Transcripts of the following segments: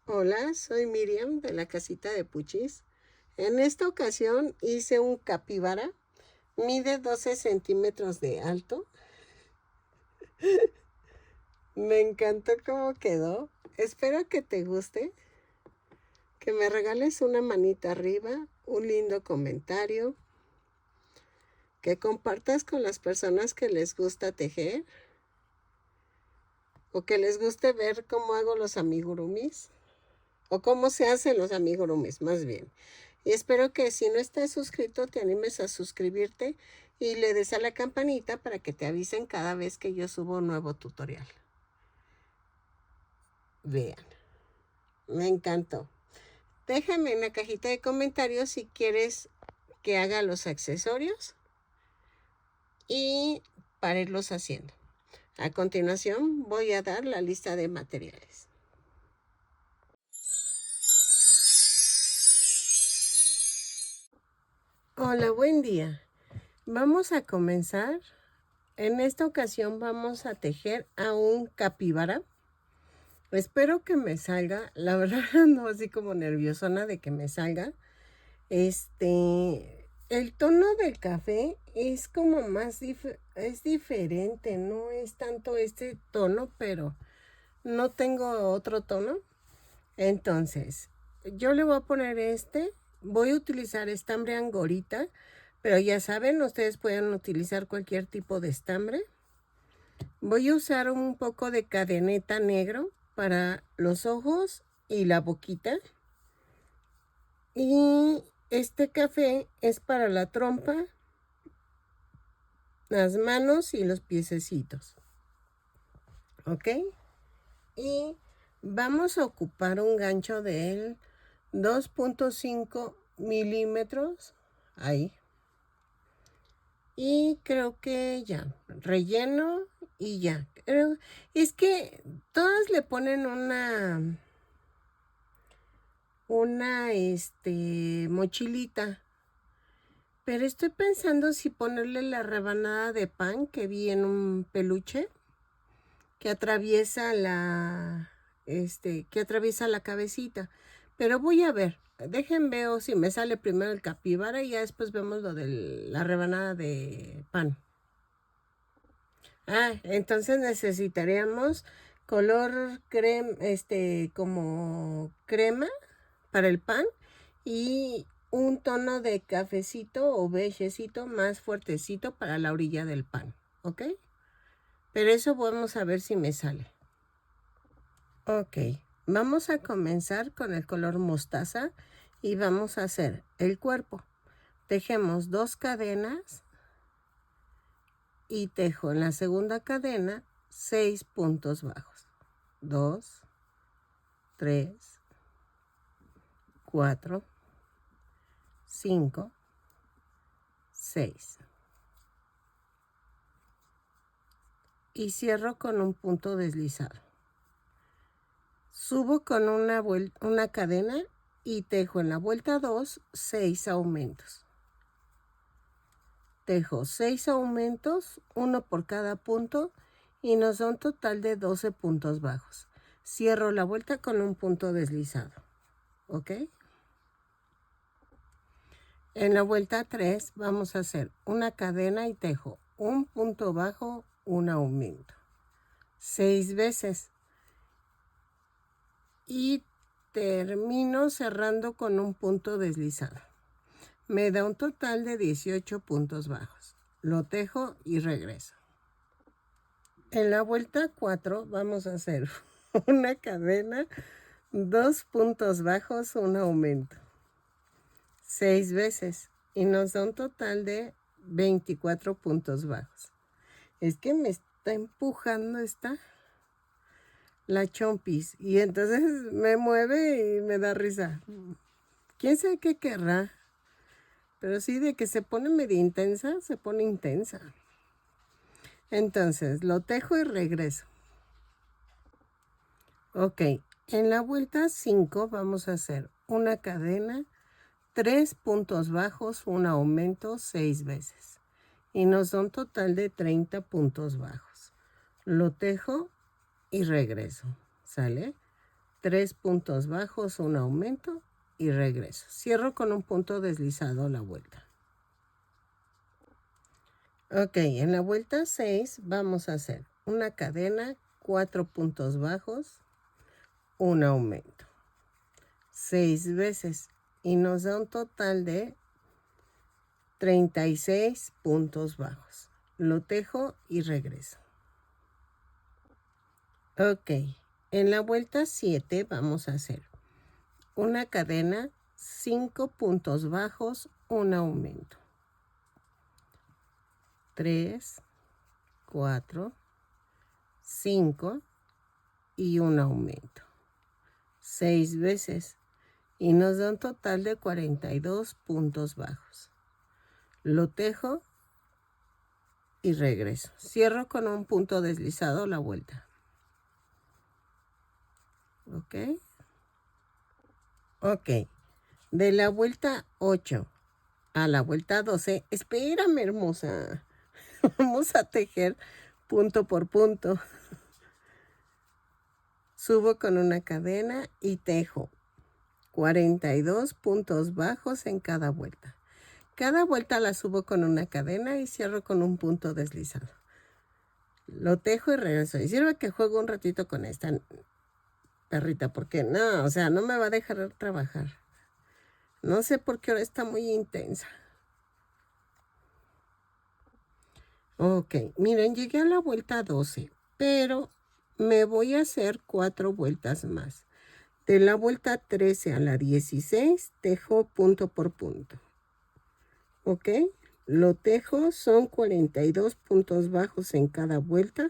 Hola, soy Miriam de la casita de Puchis. En esta ocasión hice un capibara. Mide 12 centímetros de alto. Me encantó cómo quedó. Espero que te guste. Que me regales una manita arriba, un lindo comentario. Que compartas con las personas que les gusta tejer. O que les guste ver cómo hago los amigurumis. O cómo se hacen los amigurumis, más bien. Y espero que si no estás suscrito te animes a suscribirte y le des a la campanita para que te avisen cada vez que yo subo un nuevo tutorial. Vean, me encantó. Déjame en la cajita de comentarios si quieres que haga los accesorios y para irlos haciendo. A continuación voy a dar la lista de materiales. Hola, buen día. Vamos a comenzar. En esta ocasión vamos a tejer a un capibara. Espero que me salga. La verdad ando así como nerviosona de que me salga. El tono del café es como más es diferente. No es tanto este tono, pero no tengo otro tono. Entonces, yo le voy a poner este. Voy a utilizar estambre angorita. Pero ya saben, ustedes pueden utilizar cualquier tipo de estambre. Voy a usar un poco de cadeneta negro para los ojos y la boquita. Y este café es para la trompa, las manos y los piececitos. ¿Ok? Y vamos a ocupar un gancho de 2.5 milímetros. Ahí. Y creo que ya, relleno y ya. Es que todas le ponen una mochilita. Pero estoy pensando si ponerle la rebanada de pan que vi en un peluche que atraviesa que atraviesa la cabecita. Pero voy a ver. Dejen veo si me sale primero el capibara y ya después vemos lo de la rebanada de pan. Entonces necesitaríamos color crema, como crema para el pan y un tono de cafecito o beigecito más fuertecito para la orilla del pan, ¿ok? Pero eso vamos a ver si me sale. Ok, vamos a comenzar con el color mostaza y vamos a hacer el cuerpo. Tejemos 2 cadenas y tejo en la segunda cadena 6 puntos bajos. 2, 3, 4, 5, 6. Y cierro con un punto deslizado. Subo con una cadena y tejo en la vuelta 2 6 aumentos. Tejo 6 aumentos, uno por cada punto y nos da un total de 12 puntos bajos. Cierro la vuelta con un punto deslizado. ¿Ok? En la vuelta 3 vamos a hacer una cadena y tejo un punto bajo, un aumento. 6 veces. Y termino cerrando con un punto deslizado. Me da un total de 18 puntos bajos. Lo tejo y regreso. En la vuelta 4 vamos a hacer una cadena, 2 puntos bajos, un aumento. 6 veces y nos da un total de 24 puntos bajos. Es que me está empujando la chompis y entonces me mueve y me da risa. ¿Quién sabe qué querrá? Pero sí, de que se pone medio intensa, se pone intensa. Entonces, lo tejo y regreso. Ok, en la vuelta 5 vamos a hacer una cadena, 3 puntos bajos, un aumento 6 veces. Y nos da un total de 30 puntos bajos. Lo tejo y regreso. ¿Sale? 3 puntos bajos, un aumento y regreso. Cierro con un punto deslizado la vuelta. Ok, en la vuelta 6 vamos a hacer una cadena, 4 puntos bajos, un aumento. 6 veces y nos da un total de 36 puntos bajos. Lo tejo y regreso. Ok, en la vuelta 7 vamos a hacer una cadena, 5 puntos bajos, un aumento. 3, 4, 5 y un aumento. 6 veces y nos da un total de 42 puntos bajos. Lo tejo y regreso. Cierro con un punto deslizado la vuelta. Ok. Ok. De la vuelta 8 a la vuelta 12, espérame, hermosa. Vamos a tejer punto por punto. Subo con una cadena y tejo 42 puntos bajos en cada vuelta. Cada vuelta la subo con una cadena y cierro con un punto deslizado. Lo tejo y regreso. Y sirve que juego un ratito con esta perrita, porque no, o sea, no me va a dejar trabajar. No sé por qué ahora está muy intensa. Ok, miren, llegué a la vuelta 12, pero me voy a hacer 4 vueltas más. De la vuelta 13 a la 16, tejo punto por punto. ¿Ok? Lo tejo, son 42 puntos bajos en cada vuelta.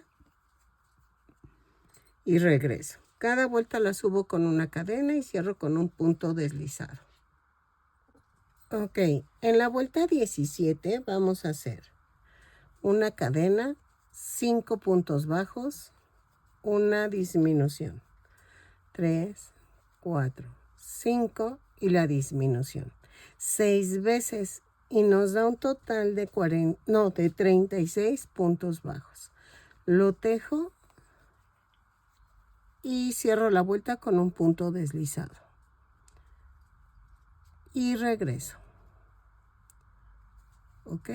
Y regreso. Cada vuelta la subo con una cadena y cierro con un punto deslizado. Ok, en la vuelta 17 vamos a hacer una cadena, 5 puntos bajos, una disminución. 3, 4, 5 y la disminución. 6 veces y nos da un total de 36 puntos bajos. Lo tejo y cierro la vuelta con un punto deslizado. Y regreso. ¿Ok?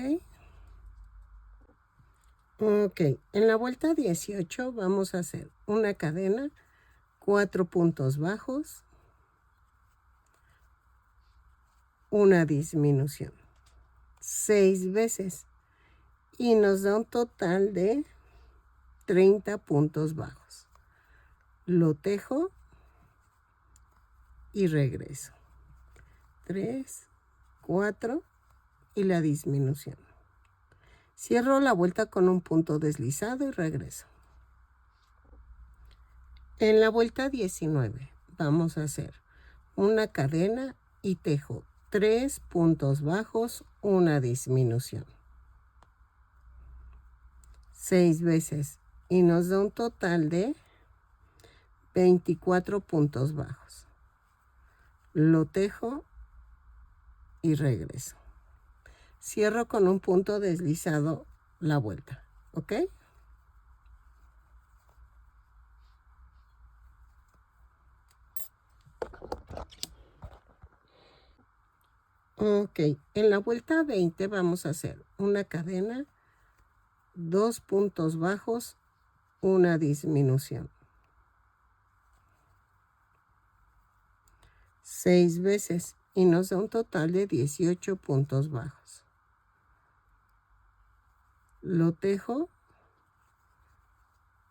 Ok, en la vuelta 18 vamos a hacer una cadena, 4 puntos bajos, una disminución. 6 veces y nos da un total de 30 puntos bajos. Lo tejo y regreso. 3, 4 y la disminución. Cierro la vuelta con un punto deslizado y regreso. En la vuelta 19 vamos a hacer una cadena y tejo 3 puntos bajos, una disminución. 6 veces y nos da un total de 24 puntos bajos. Lo tejo y regreso. Cierro con un punto deslizado la vuelta, ¿ok? Ok, en la vuelta 20 vamos a hacer una cadena, 2 puntos bajos, una disminución. 6 veces y nos da un total de 18 puntos bajos. Lo tejo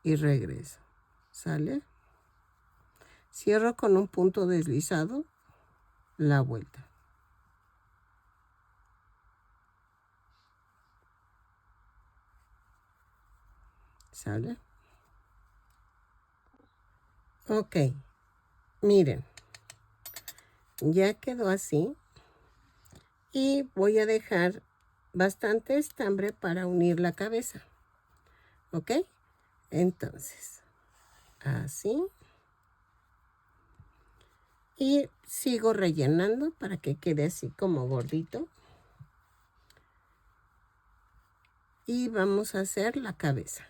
y regreso. ¿Sale? Cierro con un punto deslizado la vuelta. ¿Sale? Ok, miren, ya quedó así y voy a dejar bastante estambre para unir la cabeza. ¿Ok? Entonces, así. Y sigo rellenando para que quede así como gordito. Y vamos a hacer la cabeza.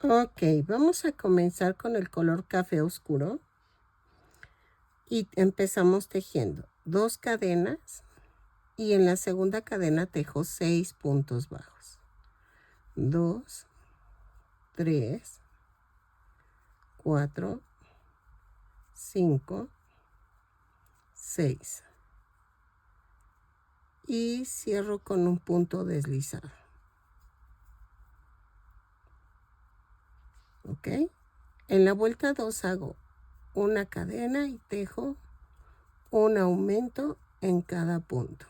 Ok, vamos a comenzar con el color café oscuro. Y empezamos tejiendo 2 cadenas. Y en la segunda cadena tejo 6 puntos bajos. 2, 3, 4, 5, 6. Y cierro con un punto deslizado. ¿Ok? En la vuelta 2 hago una cadena y tejo un aumento en cada punto.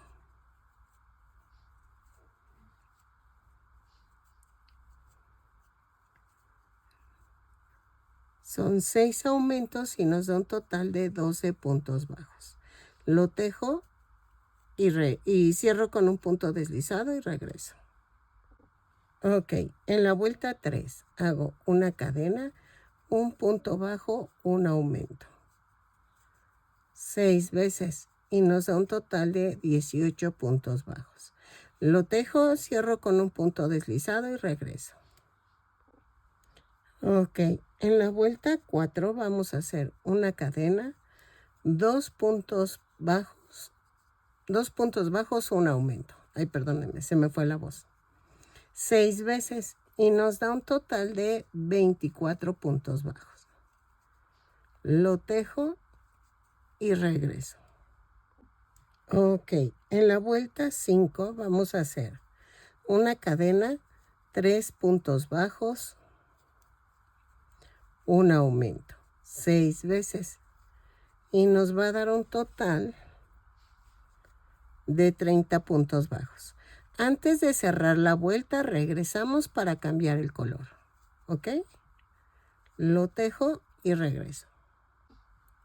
Son 6 aumentos y nos da un total de 12 puntos bajos. Lo tejo y cierro con un punto deslizado y regreso. Ok, en la vuelta 3 hago una cadena, un punto bajo, un aumento. 6 veces y nos da un total de 18 puntos bajos. Lo tejo, cierro con un punto deslizado y regreso. Ok, en la vuelta 4 vamos a hacer una cadena, 2 puntos bajos, un aumento. Ay, perdónenme, se me fue la voz. 6 veces y nos da un total de 24 puntos bajos. Lo tejo y regreso. Ok, en la vuelta 5 vamos a hacer una cadena, 3 puntos bajos, un aumento, 6 veces y nos va a dar un total de 30 puntos bajos. Antes de cerrar la vuelta regresamos para cambiar el color. ¿Ok? Lo tejo y regreso.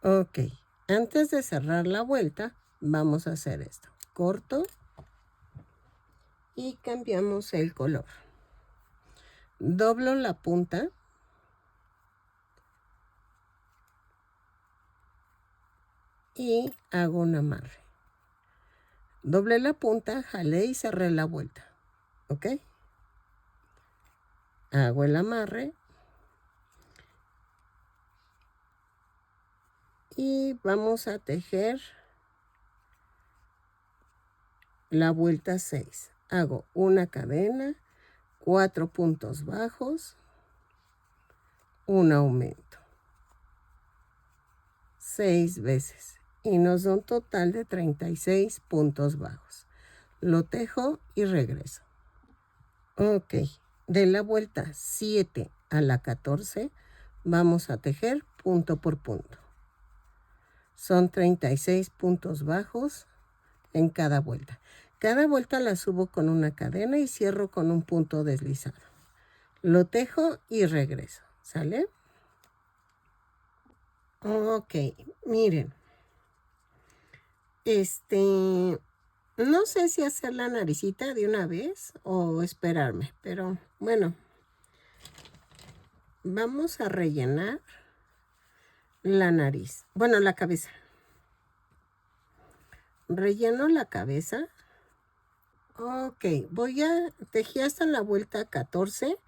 Ok, antes de cerrar la vuelta vamos a hacer esto. Corto y cambiamos el color. Doblo la punta y hago un amarre. Doblé la punta, jalé y cerré la vuelta. ¿Ok? Hago el amarre y vamos a tejer la vuelta 6. Hago una cadena, 4 puntos bajos, un aumento. 6 veces y nos da un total de 36 puntos bajos. Lo tejo y regreso. Ok, de la vuelta 7 a la 14 vamos a tejer punto por punto. Son 36 puntos bajos en cada vuelta. Cada vuelta la subo con una cadena y cierro con un punto deslizado. Lo tejo y regreso. ¿Sale? Ok, miren. No sé si hacer la naricita de una vez o esperarme, pero bueno. Vamos a rellenar la nariz. Bueno, la cabeza. Relleno la cabeza. Ok, voy a tejer hasta la vuelta 14,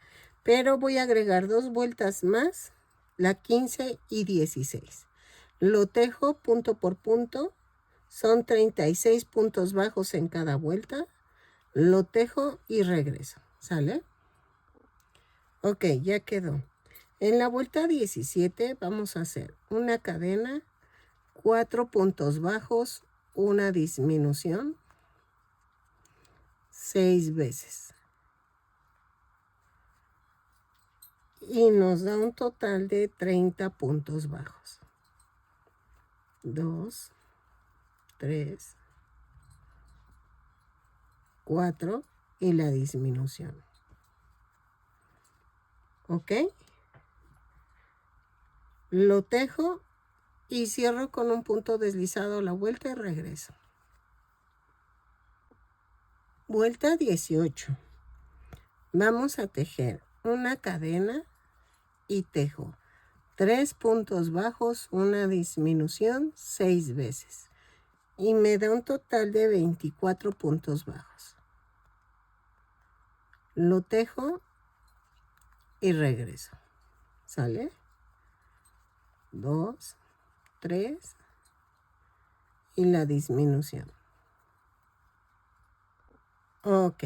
pero voy a agregar 2 vueltas más, la 15 y 16. Lo tejo punto por punto. Son 36 puntos bajos en cada vuelta. Lo tejo y regreso. ¿Sale? Ok, ya quedó. En la vuelta 17 vamos a hacer una cadena, 4 puntos bajos, una disminución, 6 veces. Y nos da un total de 30 puntos bajos. 2, 3, 4 y la disminución. ¿Ok? Lo tejo y cierro con un punto deslizado la vuelta y regreso. Vuelta 18. Vamos a tejer una cadena y tejo 3 puntos bajos, una disminución, 6 veces. Y me da un total de 24 puntos bajos. Lo tejo y regreso. ¿Sale? 2, 3 y la disminución. Ok.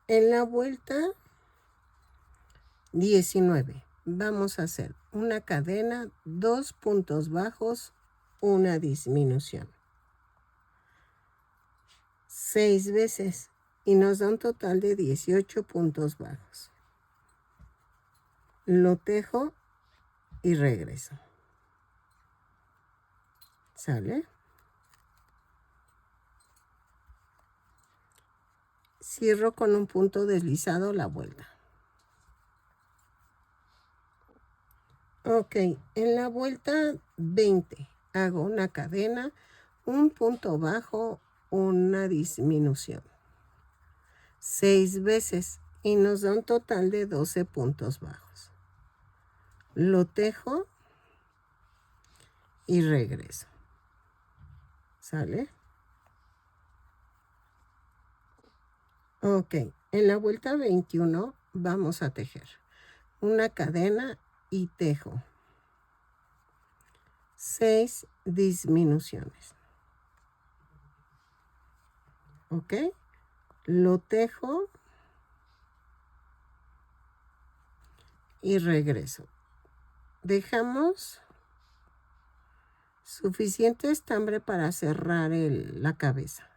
En la vuelta 19 vamos a hacer una cadena, 2 puntos bajos, una disminución. 6 veces y nos da un total de 18 puntos bajos. Lo tejo y regreso. ¿Sale? Cierro con un punto deslizado la vuelta. Ok, en la vuelta 20 hago una cadena, un punto bajo, una disminución. 6 veces y nos da un total de 12 puntos bajos. Lo tejo y regreso. ¿Sale? Ok, en la vuelta 21 vamos a tejer una cadena y tejo 6 disminuciones. Ok, lo tejo y regreso. Dejamos suficiente estambre para cerrar la cabeza.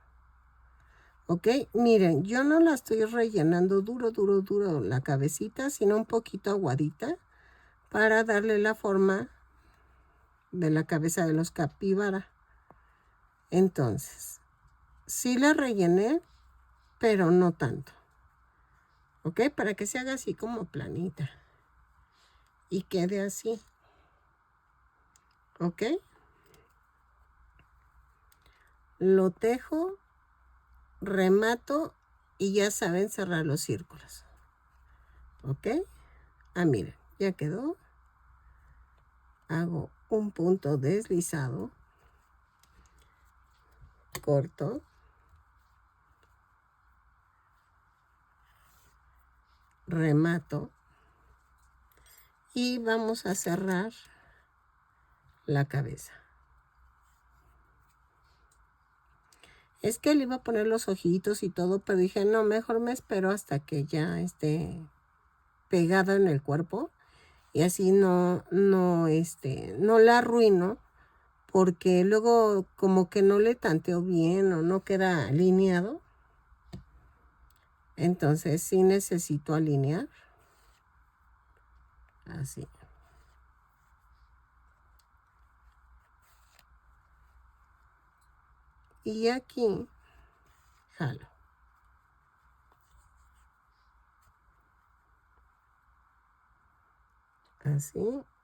Ok, miren, yo no la estoy rellenando duro la cabecita, sino un poquito aguadita para darle la forma de la cabeza de los capibara. Entonces, sí la rellené, pero no tanto. Ok, para que se haga así como planita y quede así. Ok, lo tejo, remato y ya saben cerrar los círculos. Ok, miren, ya quedó. Hago un punto deslizado, corto, remato y vamos a cerrar la cabeza. Es que le iba a poner los ojitos y todo, pero dije, no, mejor me espero hasta que ya esté pegado en el cuerpo y así no la arruino, porque luego como que no le tanteo bien o no queda alineado. Entonces sí necesito alinear. Así. Y aquí jalo. Así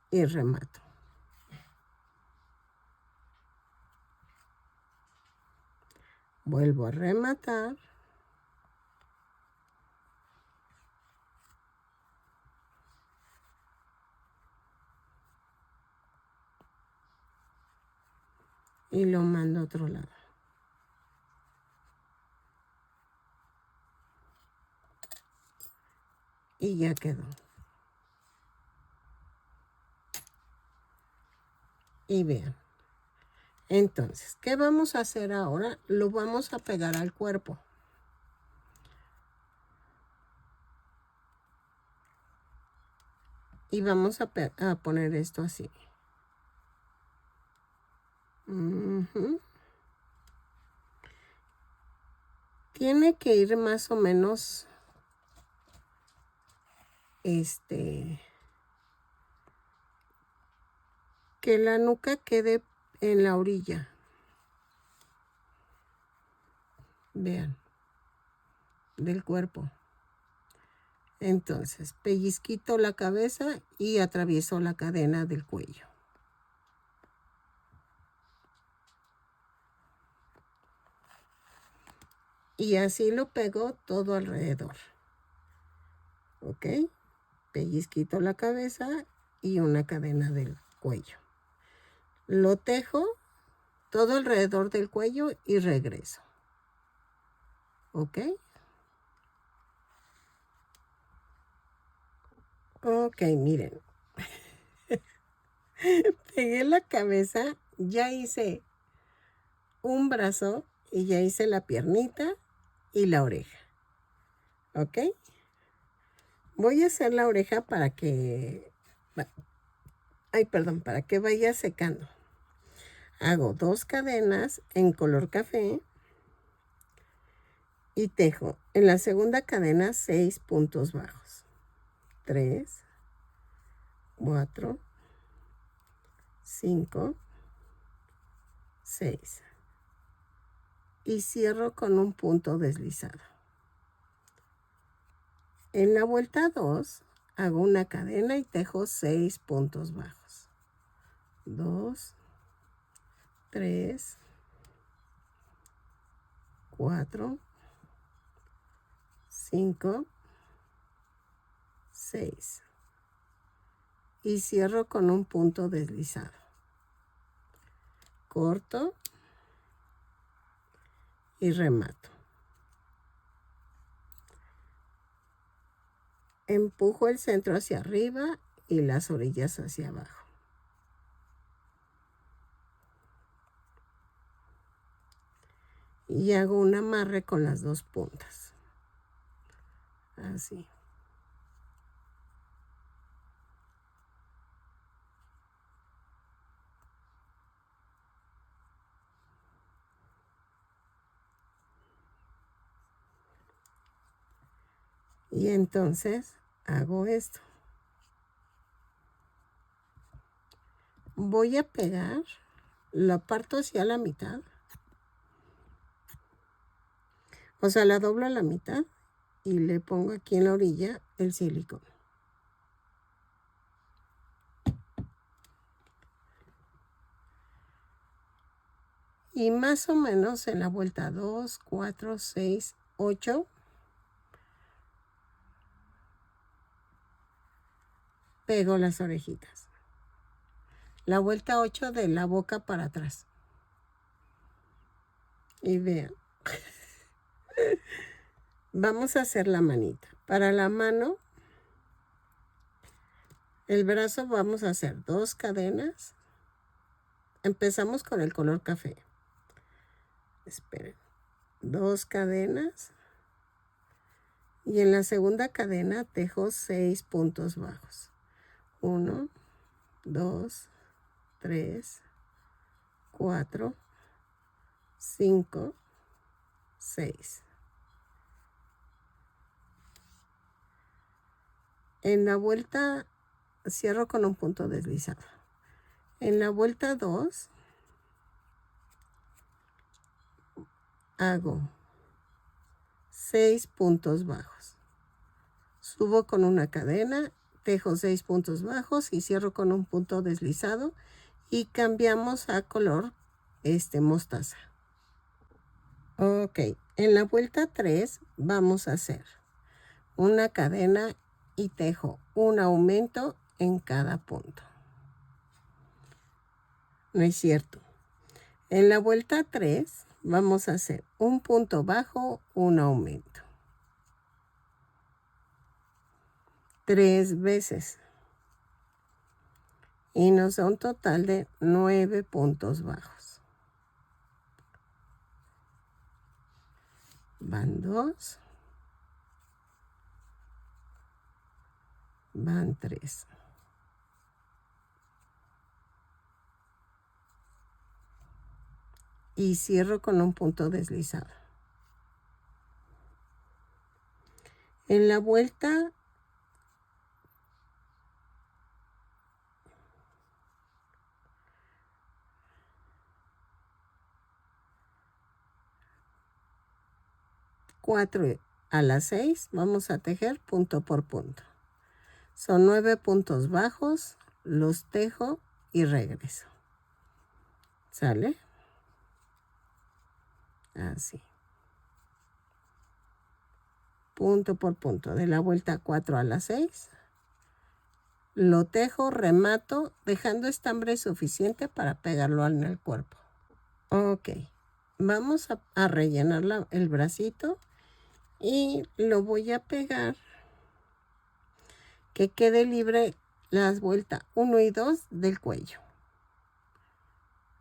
y remato. Vuelvo a rematar. Y lo mando a otro lado. Y ya quedó. Y vean. Entonces, ¿qué vamos a hacer ahora? Lo vamos a pegar al cuerpo. Y vamos a poner esto así. Tiene que ir más o menos que la nuca quede en la orilla. Vean, del cuerpo. Entonces, pellizquito la cabeza y atravieso la cadena del cuello. Y así lo pego todo alrededor. ¿Ok? Pellizquito la cabeza y una cadena del cuello. Lo tejo todo alrededor del cuello y regreso. ¿Ok? Ok, miren. Pegué la cabeza, ya hice un brazo y ya hice la piernita y la oreja. ¿Ok? Voy a hacer la oreja para que... Ay, perdón, para que vaya secando. Hago 2 cadenas en color café y tejo en la segunda cadena 6 puntos bajos. 3, 4, 5, 6. Y cierro con un punto deslizado. En la vuelta 2 hago una cadena y tejo 6 puntos bajos. 2, 3, 4, 5, 6. Y cierro con un punto deslizado. Corto y remato. Empujo el centro hacia arriba y las orillas hacia abajo. Y hago un amarre con las 2 puntas. Así. Y entonces hago esto. Voy a pegar, la parto hacia la mitad. O sea, la doblo a la mitad y le pongo aquí en la orilla el silicón. Y más o menos en la vuelta 2, 4, 6, 8, pego las orejitas. La vuelta 8 de la boca para atrás. Y vean. Vamos a hacer la manita. Para la mano, el brazo vamos a hacer 2 cadenas. Empezamos con el color café. Esperen. 2 cadenas. Y en la segunda cadena tejo 6 puntos bajos. 1, 2, 3, 4, 5, 6. En la vuelta cierro con un punto deslizado. En la vuelta 2 hago 6 puntos bajos. Subo con una cadena, tejo 6 puntos bajos y cierro con un punto deslizado y cambiamos a color mostaza. Ok, en la vuelta 3 vamos a hacer una cadena y tejo un aumento en cada punto. No es cierto. En la vuelta 3 vamos a hacer un punto bajo, un aumento. 3 veces. Y nos da un total de 9 puntos bajos. Van 2. Van 3. Y cierro con un punto deslizado. En la vuelta a las 6 vamos a tejer punto por punto. Son 9 puntos bajos, los tejo y regreso. ¿Sale? Así. Punto por punto. De la vuelta 4 a las 6. Lo tejo, remato, dejando estambre suficiente para pegarlo en el cuerpo. Ok. Vamos a rellenar el bracito y lo voy a pegar que quede libre las vueltas 1 y 2 del cuello.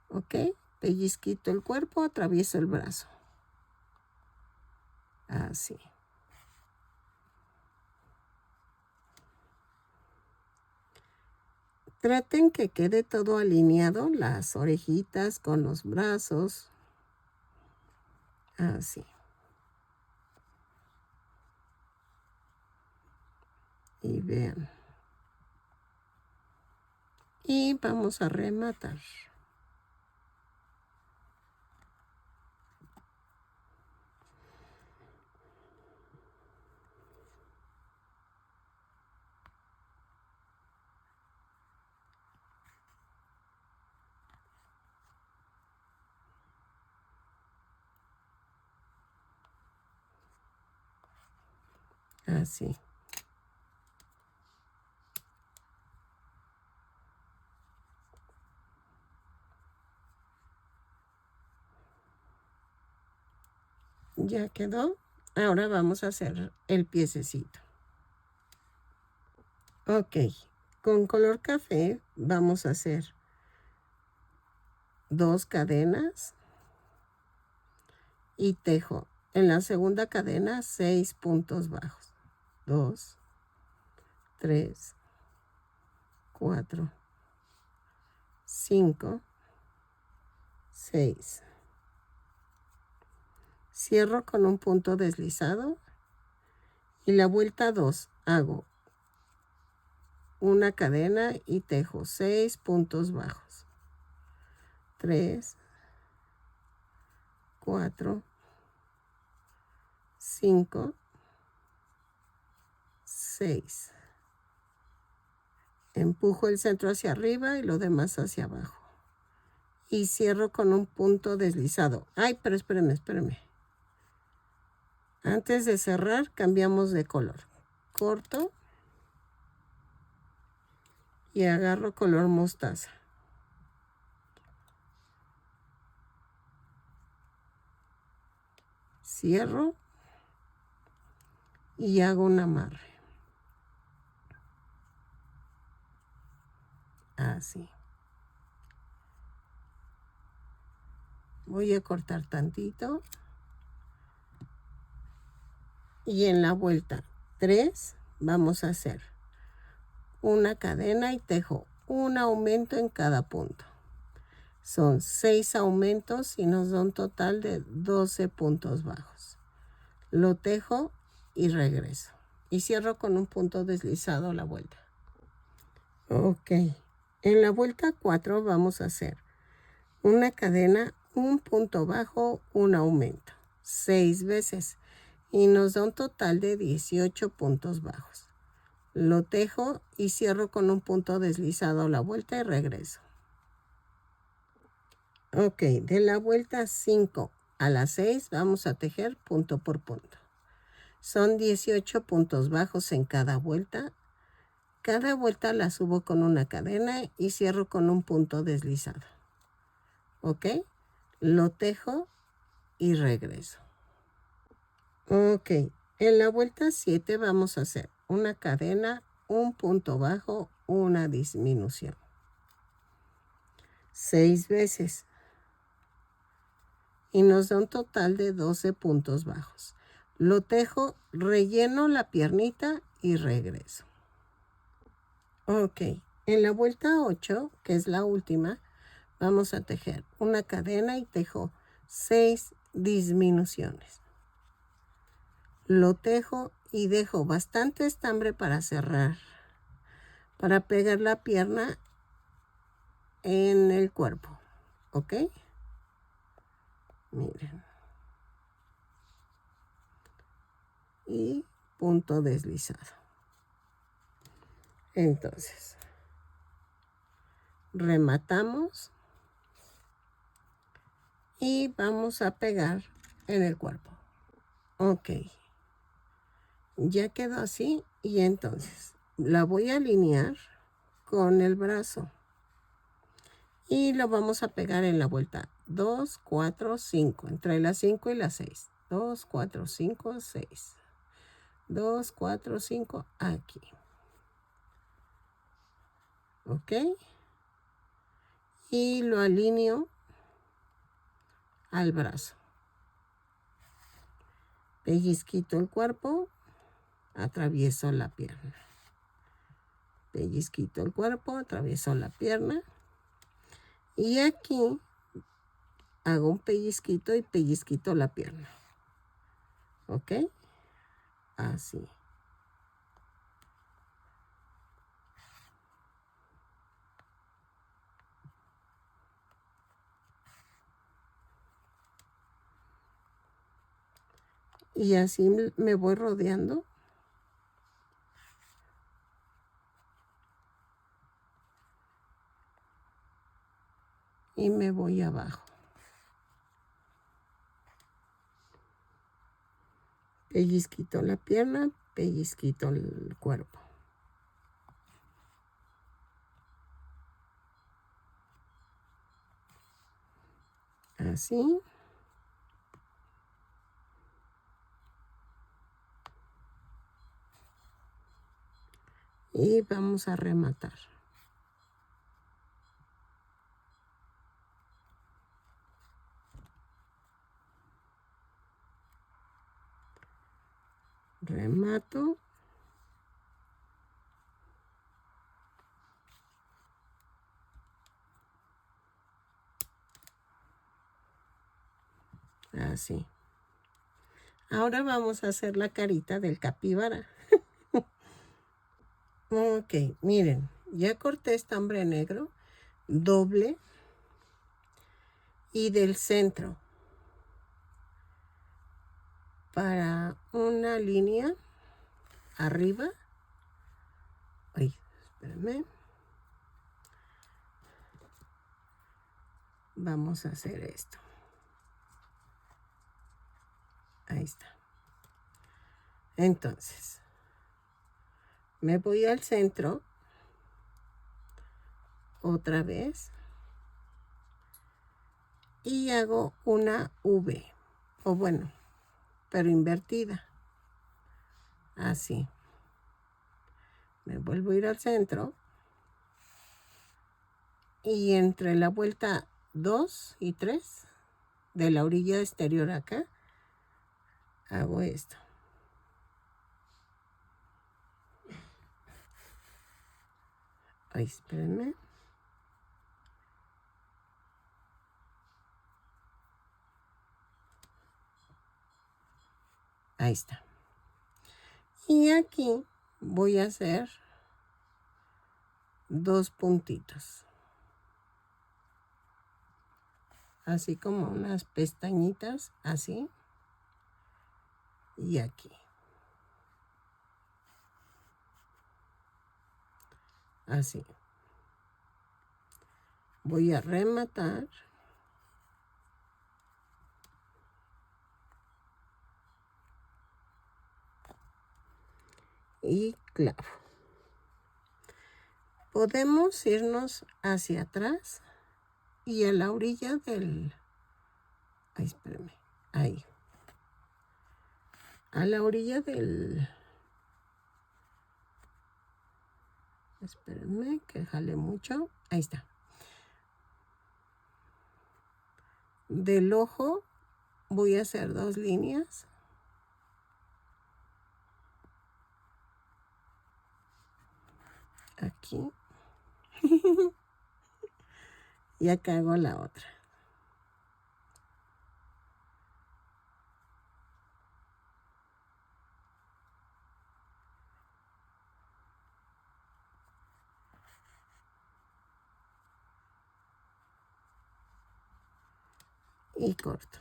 ¿Ok? Pellizquito el cuerpo, atravieso el brazo. Así. Traten que quede todo alineado, las orejitas con los brazos. Así. Y vean. Y vamos a rematar. Así. Ya quedó. Ahora vamos a hacer el piececito. Ok. Con color café vamos a hacer 2 cadenas y tejo en la segunda cadena 6 puntos bajos. 2, 3, 4, 5, 6. Cierro con un punto deslizado y la vuelta 2 hago una cadena y tejo 6 puntos bajos. 3, 4, 5, 6. Empujo el centro hacia arriba y lo demás hacia abajo. Y cierro con un punto deslizado. Ay, pero espérenme. Antes de cerrar, cambiamos de color. Corto y agarro color mostaza. Cierro y hago un amarre. Así. Voy a cortar tantito. Y en la vuelta 3 vamos a hacer una cadena y tejo un aumento en cada punto. Son 6 aumentos y nos da un total de 12 puntos bajos. Lo tejo y regreso. Y cierro con un punto deslizado la vuelta. Ok. En la vuelta 4 vamos a hacer una cadena, un punto bajo, un aumento. 6 veces. Y nos da un total de 18 puntos bajos. Lo tejo y cierro con un punto deslizado la vuelta y regreso. Ok, de la vuelta 5 a la 6 vamos a tejer punto por punto. Son 18 puntos bajos en cada vuelta. Cada vuelta la subo con una cadena y cierro con un punto deslizado. Ok, lo tejo y regreso. Ok, en la vuelta 7 vamos a hacer una cadena, un punto bajo, una disminución. 6 veces. Y nos da un total de 12 puntos bajos. Lo tejo, relleno la piernita y regreso. Ok, en la vuelta 8, que es la última, vamos a tejer una cadena y tejo 6 disminuciones. Lo tejo y dejo bastante estambre para cerrar, para pegar la pierna en el cuerpo. ¿Ok? Miren. Y punto deslizado. Entonces, rematamos y vamos a pegar en el cuerpo. Ok. Ya quedó así y entonces la voy a alinear con el brazo y lo vamos a pegar en la vuelta 2, 4, 5, entre las 5 y las 6. 2, 4, 5, 6. 2, 4, 5, aquí. ¿ok? Y lo alineo al brazo. Pellizquito el cuerpo, atravieso la pierna. Pellizquito el cuerpo, atravieso la pierna. Y aquí hago un pellizquito y pellizquito la pierna. ¿Ok? Así. Y así me voy rodeando. Y me voy abajo. Pellizquito la pierna, pellizquito el cuerpo. Así. Y vamos a rematar. Remato. Así. Ahora vamos a hacer la carita del capibara. Ok, miren, ya corté estambre negro, doble y del centro para una línea arriba. Ay, espérenme. Vamos a hacer esto. Ahí está. Entonces, me voy al centro otra vez y hago una V, o bueno, pero invertida. Así. Me vuelvo a ir al centro y entre la vuelta 2 y 3 de la orilla exterior acá, hago esto. Ay, espérenme. Ahí está. Y aquí voy a hacer 2 puntitos. Así como unas pestañitas, así. Y aquí. Así. Voy a rematar. Y clavo. Podemos irnos hacia atrás y a la orilla del... Ay, espérame. Ahí. A la orilla del... Espérenme que jale mucho. Ahí está. Del ojo voy a hacer 2 líneas. Aquí. Y acá hago la otra. Y corto.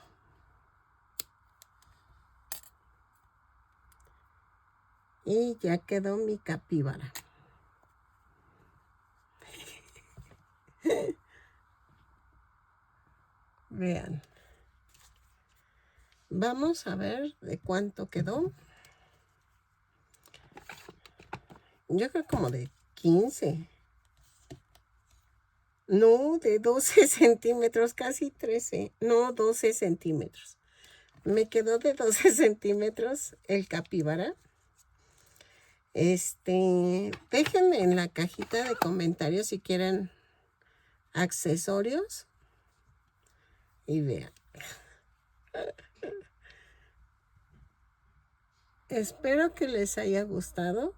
Y ya quedó mi capibara. Vean. Vamos a ver de cuánto quedó. Yo creo como de 15. No, de 12 centímetros, casi 13. No, 12 centímetros. Me quedó de 12 centímetros el capibara. Déjenme en la cajita de comentarios si quieren accesorios y vean. Espero que les haya gustado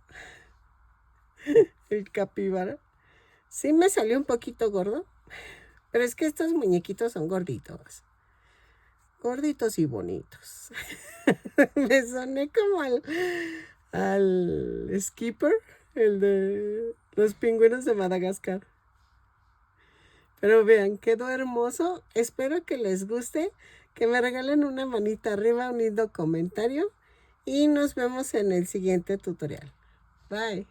el capibara. Sí me salió un poquito gordo, pero es que estos muñequitos son gorditos. Gorditos y bonitos. Me soné como al Skipper, el de los pingüinos de Madagascar. Pero vean, quedó hermoso. Espero que les guste, que me regalen una manita arriba, un lindo comentario y nos vemos en el siguiente tutorial. Bye.